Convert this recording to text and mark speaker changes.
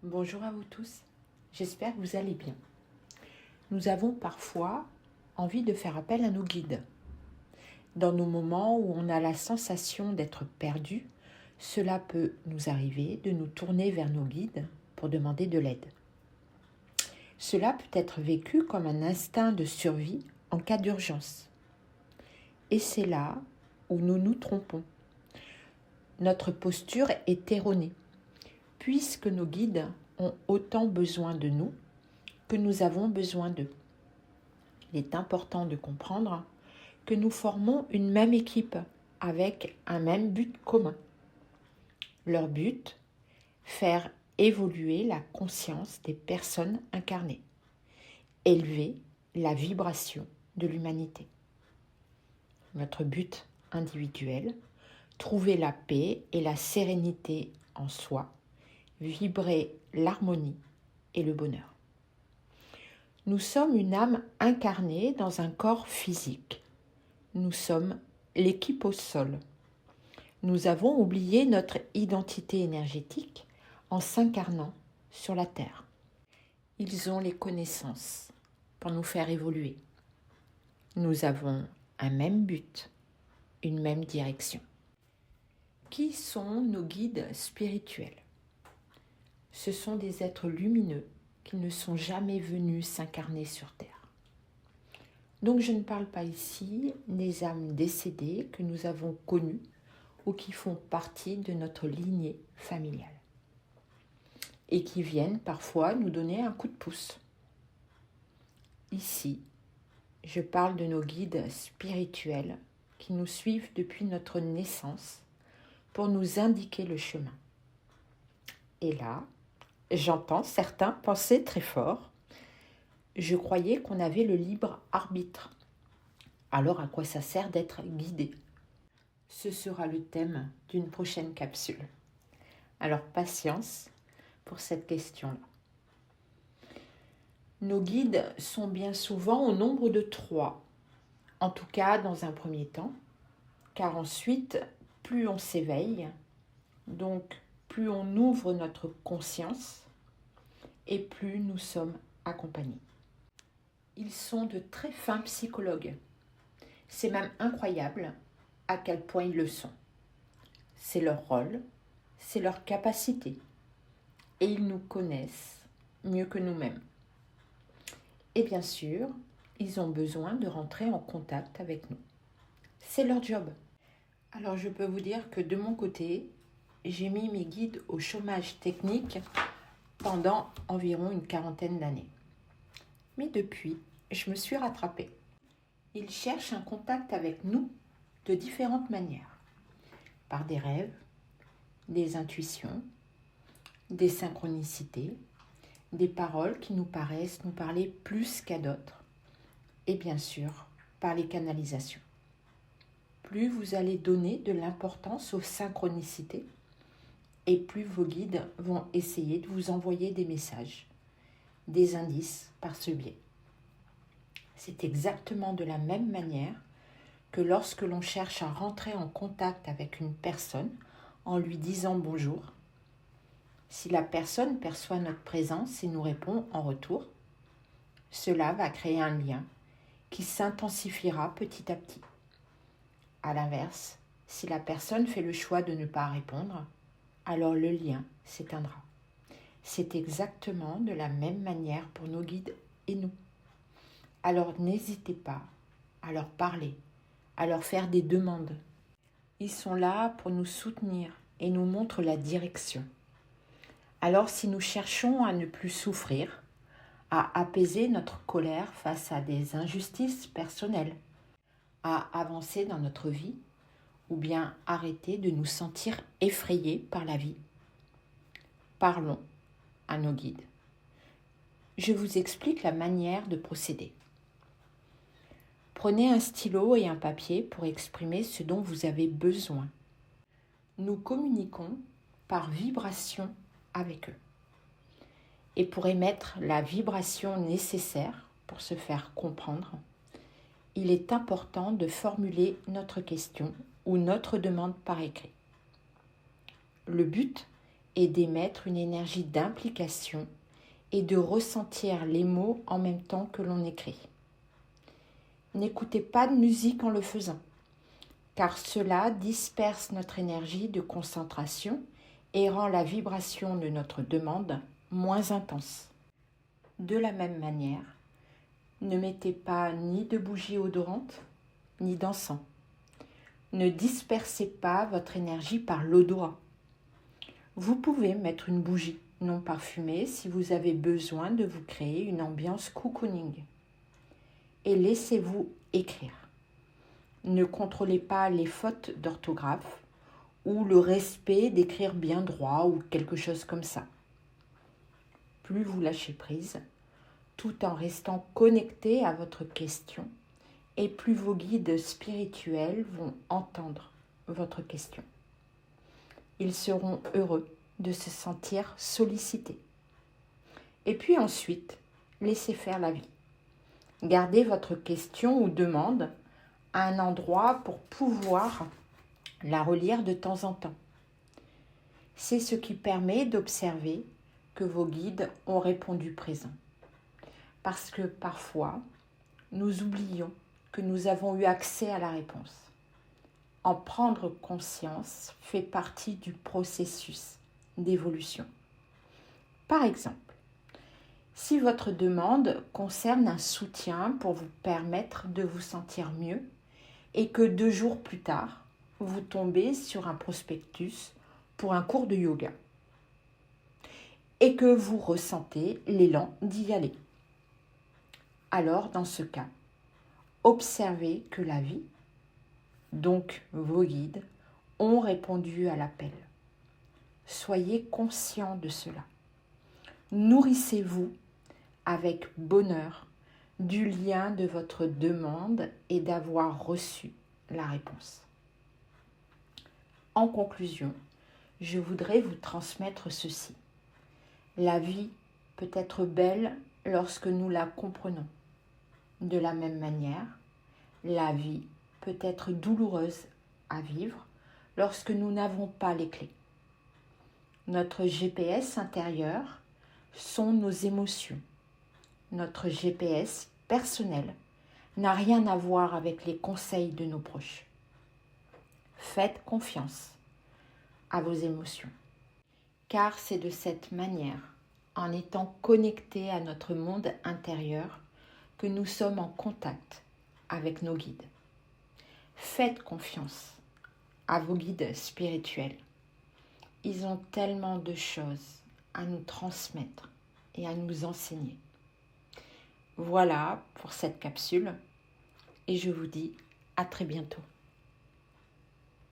Speaker 1: Bonjour à vous tous, j'espère que vous allez bien. Nous avons parfois envie de faire appel à nos guides. Dans nos moments où on a la sensation d'être perdu, cela peut nous arriver de nous tourner vers nos guides pour demander de l'aide. Cela peut être vécu comme un instinct de survie en cas d'urgence. Et c'est là où nous nous trompons. Notre posture est erronée, puisque nos guides ont autant besoin de nous que nous avons besoin d'eux. Il est important de comprendre que nous formons une même équipe avec un même but commun. Leur but, faire évoluer la conscience des personnes incarnées, élever la vibration de l'humanité. Notre but individuel, trouver la paix et la sérénité en soi, vibrer l'harmonie et le bonheur. Nous sommes une âme incarnée dans un corps physique. Nous sommes l'équipe au sol. Nous avons oublié notre identité énergétique en s'incarnant sur la Terre. Ils ont les connaissances pour nous faire évoluer. Nous avons un même but, une même direction. Qui sont nos guides spirituels ? Ce sont des êtres lumineux qui ne sont jamais venus s'incarner sur Terre. Donc je ne parle pas ici des âmes décédées que nous avons connues ou qui font partie de notre lignée familiale et qui viennent parfois nous donner un coup de pouce. Ici, je parle de nos guides spirituels qui nous suivent depuis notre naissance pour nous indiquer le chemin. Et là, j'entends certains penser très fort. Je croyais qu'on avait le libre arbitre. Alors à quoi ça sert d'être guidé ? Ce sera le thème d'une prochaine capsule. Alors patience pour cette question-là. Nos guides sont bien souvent au nombre de 3, en tout cas dans un premier temps, car ensuite, plus on s'éveille, donc plus on ouvre notre conscience et plus nous sommes accompagnés. Ils sont de très fins psychologues. C'est même incroyable à quel point ils le sont. C'est leur rôle, c'est leur capacité. Et ils nous connaissent mieux que nous-mêmes. Et bien sûr, ils ont besoin de rentrer en contact avec nous. C'est leur job. Alors je peux vous dire que de mon côté, j'ai mis mes guides au chômage technique pendant environ une 40aine d'années. Mais depuis, je me suis rattrapée. Ils cherchent un contact avec nous de différentes manières. Par des rêves, des intuitions, des synchronicités, des paroles qui nous paraissent nous parler plus qu'à d'autres, et bien sûr, par les canalisations. Plus vous allez donner de l'importance aux synchronicités, et plus vos guides vont essayer de vous envoyer des messages, des indices par ce biais. C'est exactement de la même manière que lorsque l'on cherche à rentrer en contact avec une personne en lui disant bonjour, si la personne perçoit notre présence et nous répond en retour, cela va créer un lien qui s'intensifiera petit à petit. À l'inverse, si la personne fait le choix de ne pas répondre, alors le lien s'éteindra. C'est exactement de la même manière pour nos guides et nous. Alors n'hésitez pas à leur parler, à leur faire des demandes. Ils sont là pour nous soutenir et nous montrent la direction. Alors si nous cherchons à ne plus souffrir, à apaiser notre colère face à des injustices personnelles, à avancer dans notre vie, ou bien arrêter de nous sentir effrayés par la vie, parlons à nos guides. Je vous explique la manière de procéder. Prenez un stylo et un papier pour exprimer ce dont vous avez besoin. Nous communiquons par vibration avec eux. Et pour émettre la vibration nécessaire pour se faire comprendre, il est important de formuler notre question ou notre demande par écrit. Le but et d'émettre une énergie d'implication et de ressentir les mots en même temps que l'on écrit. N'écoutez pas de musique en le faisant, car cela disperse notre énergie de concentration et rend la vibration de notre demande moins intense. De la même manière, ne mettez pas ni de bougie odorante, ni d'encens. Ne dispersez pas votre énergie par l'odorat. Vous pouvez mettre une bougie non parfumée si vous avez besoin de vous créer une ambiance cocooning. Et laissez-vous écrire. Ne contrôlez pas les fautes d'orthographe ou le respect d'écrire bien droit ou quelque chose comme ça. Plus vous lâchez prise, tout en restant connecté à votre question, et plus vos guides spirituels vont entendre votre question. Ils seront heureux de se sentir sollicités. Et puis ensuite, laissez faire la vie. Gardez votre question ou demande à un endroit pour pouvoir la relire de temps en temps. C'est ce qui permet d'observer que vos guides ont répondu présent. Parce que parfois, nous oublions que nous avons eu accès à la réponse. En prendre conscience fait partie du processus d'évolution. Par exemple, si votre demande concerne un soutien pour vous permettre de vous sentir mieux et que 2 jours plus tard, vous tombez sur un prospectus pour un cours de yoga et que vous ressentez l'élan d'y aller. Alors, dans ce cas, observez que la vie, donc vos guides, ont répondu à l'appel. Soyez conscient de cela. Nourrissez-vous avec bonheur du lien de votre demande et d'avoir reçu la réponse. En conclusion, je voudrais vous transmettre ceci. La vie peut être belle lorsque nous la comprenons. De la même manière, la vie peut être douloureuse à vivre lorsque nous n'avons pas les clés. Notre GPS intérieur sont nos émotions. Notre GPS personnel n'a rien à voir avec les conseils de nos proches. Faites confiance à vos émotions, car c'est de cette manière, en étant connectés à notre monde intérieur, que nous sommes en contact avec nos guides. Faites confiance à vos guides spirituels. Ils ont tellement de choses à nous transmettre et à nous enseigner. Voilà pour cette capsule et je vous dis à très bientôt.